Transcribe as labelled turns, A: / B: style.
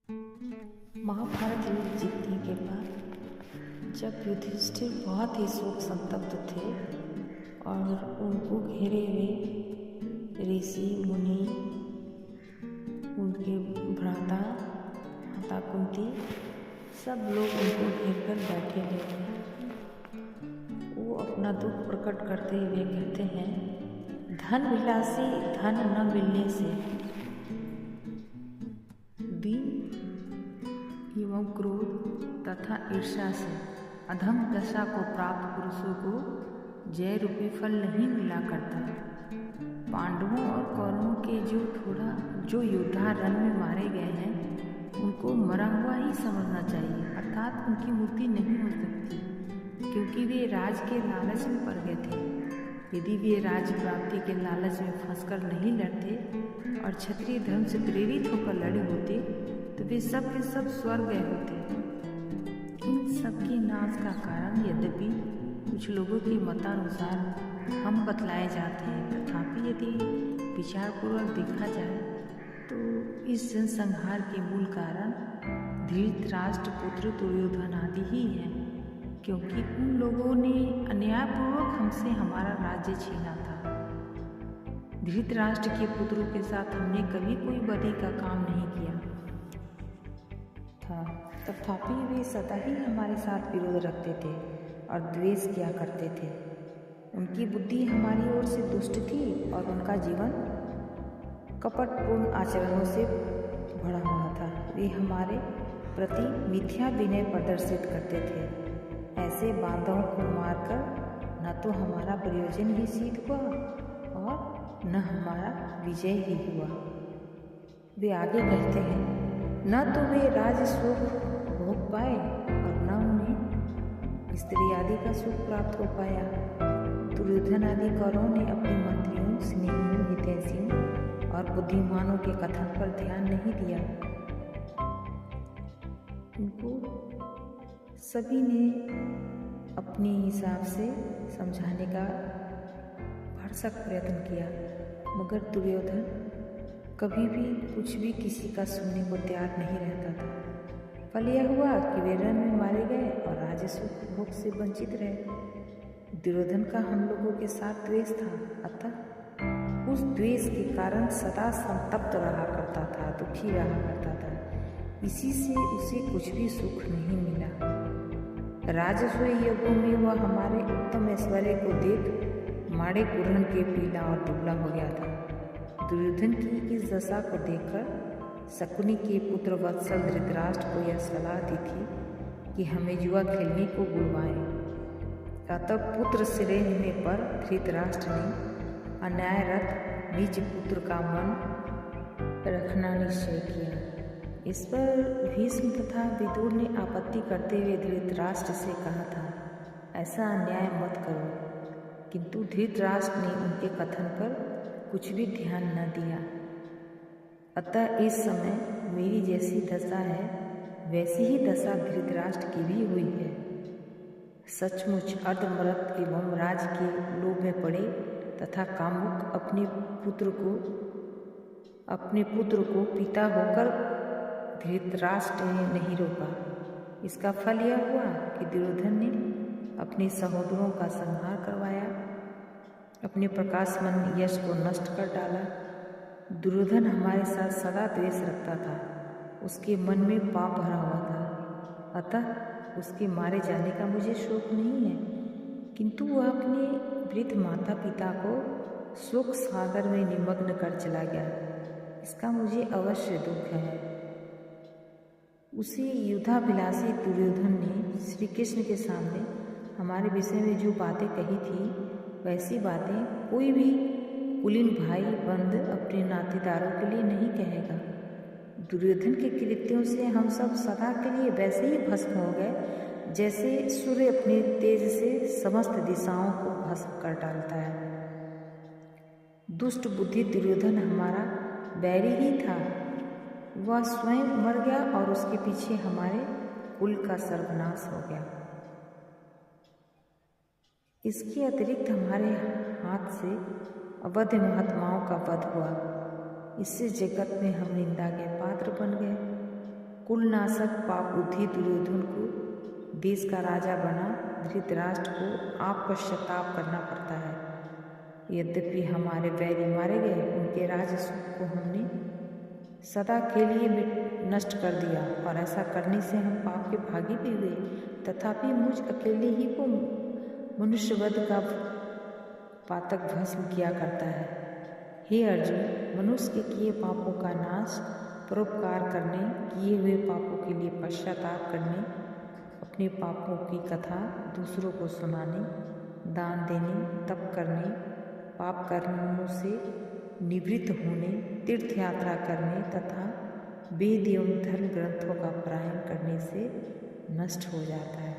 A: महाभारत युद्ध जीतने के बाद जब युधिष्ठिर बहुत ही शोक संतप्त थे और उनको घेरे हुए ऋषि मुनि, उनके भ्राता माता कुंती, सब लोग उनको घेर कर बैठे हुए थे। वो अपना दुख प्रकट करते हुए कहते हैं, धन विलासी धन न मिलने से एवं क्रोध तथा ईर्ष्या से अधम दशा को प्राप्त पुरुषों को जय रूपी फल नहीं मिला करता। पांडवों और कौरवों के जो योद्धा रण में मारे गए हैं, उनको मरा हुआ ही समझना चाहिए, अर्थात उनकी मुक्ति नहीं हो सकती, क्योंकि वे राज के लालच में पड़ गए थे। यदि वे राज्य प्राप्ति के लालच में फंसकर नहीं लड़ते और क्षत्रिय धर्म से प्रेरित होकर लड़े होते, तो वे सब के सब स्वर्ग गए होते। इन सबके नाश का कारण यद्यपि कुछ लोगों के मतानुसार हम बतलाए जाते हैं, तथापि यदि विचारपूर्वक देखा जाए तो इस जनसंहार के मूल कारण धृतराष्ट्र पुत्र दुर्योधन आदि ही हैं, क्योंकि उन लोगों ने अन्यायपूर्वक हमसे हमारा राज्य छीना था। धृतराष्ट्र के पुत्रों के साथ हमने कभी कोई बदी का काम नहीं किया था, तथापि वे सदा ही हमारे साथ विरोध रखते थे और द्वेष किया करते थे। उनकी बुद्धि हमारी ओर से दुष्ट थी और उनका जीवन कपटपूर्ण आचरणों से भरा हुआ था। वे हमारे प्रति मिथ्या विनय प्रदर्शित करते थे। ऐसे बांधवों को मारकर न तो हमारा प्रयोजन ही सिद्ध हुआ और न हमारा विजय ही हुआ। वे आगे कहते हैं, न तो वे राज सुख भोग पाए और न उन्हें स्त्री आदि का सुख प्राप्त हो पाया। दुर्योधन आदि कौरवों ने अपने मंत्रियों, स्नेहियों, हितैषियों और बुद्धिमानों के कथन पर ध्यान नहीं दिया। उनको सभी ने अपने हिसाब से समझाने का भरसक प्रयत्न किया, मगर दुर्योधन कभी भी कुछ भी किसी का सुनने को तैयार नहीं रहता था। फल यह हुआ कि वे रण में मारे गए और राज्य सुख भोग से वंचित रहे। दुर्योधन का हम लोगों के साथ द्वेष था, अतः उस द्वेष के कारण सदा संतप्त रहा करता था, दुखी रहा करता था। इसी से उसे कुछ भी सुख नहीं मिला। राजस्व यज्ञों में वह हमारे उत्तम ऐश्वर्य को देख माड़े कुरहन के पीला और दुबला हो गया था। दुर्योधन की इस दशा को देखकर शकुनी के पुत्र वत्सल धृतराष्ट्र को यह सलाह दी थी कि हमें जुआ खेलने को बुलवाएं। अतः पुत्र श्रेय होने पर धृतराष्ट्र ने अन्यायरत निज पुत्र का मन रखना निश्चय किया। इस पर भीष्म तथा विदुर ने आपत्ति करते हुए धृतराष्ट्र से कहा था, ऐसा अन्याय मत करो, किंतु धृतराष्ट्र ने उनके कथन पर कुछ भी ध्यान न दिया। अतः इस समय मेरी जैसी दशा है, वैसी ही दशा धृतराष्ट्र की भी हुई है। सचमुच अर्धमृत एवं राज के लोभ में पड़े तथा कामुक अपने पुत्र को पिता होकर धृतराष्ट्र ने नहीं रोका। इसका फल यह हुआ कि दुर्योधन ने अपने सहोदरों का संहार करवाया, अपने प्रकाशमान यश को नष्ट कर डाला। दुर्योधन हमारे साथ सदा द्वेष रखता था, उसके मन में पाप भरा हुआ था, अतः उसके मारे जाने का मुझे शोक नहीं है, किंतु वह अपने वृद्ध माता पिता को शोक सागर में निमग्न कर चला गया, इसका मुझे अवश्य दुख है। उसी युद्धाभिलाषी दुर्योधन ने श्री कृष्ण के सामने हमारे विषय में जो बातें कही थी, वैसी बातें कोई भी कुलीन भाई बंद अपने नातेदारों के लिए नहीं कहेगा। दुर्योधन के कृत्यों से हम सब सदा के लिए वैसे ही भस्म हो गए, जैसे सूर्य अपने तेज से समस्त दिशाओं को भस्म कर डालता है। दुष्ट बुद्धि दुर्योधन हमारा बैरी ही था, वह स्वयं मर गया और उसके पीछे हमारे कुल का सर्वनाश हो गया। इसके अतिरिक्त हमारे हाथ से अवध महात्माओं का वध हुआ, इससे जगत में हम निंदा के पात्र बन गए। कुलनाशक पाप बुद्धि दुर्योधन को देश का राजा बना धृतराष्ट्र को आप पश्चाताप करना पड़ता है। यद्यपि हमारे वैरी मारे गए, उनके राज सुख को हमने सदा के लिए नष्ट कर दिया और ऐसा करने से हम पाप के भागी भी हुए। तथापि मुझ अकेले ही को मनुष्यवध का पातक भस्म किया करता है। हे अर्जुन, मनुष्य के किए पापों का नाश, परोपकार करने, किए हुए पापों के लिए पश्चाताप करने, अपने पापों की कथा दूसरों को सुनाने, दान देने, तप करने, पाप कर्मों से निवृत्त होने, तीर्थ यात्रा करने तथा वेद एवं धर्म ग्रंथों का पारायण करने से नष्ट हो जाता है।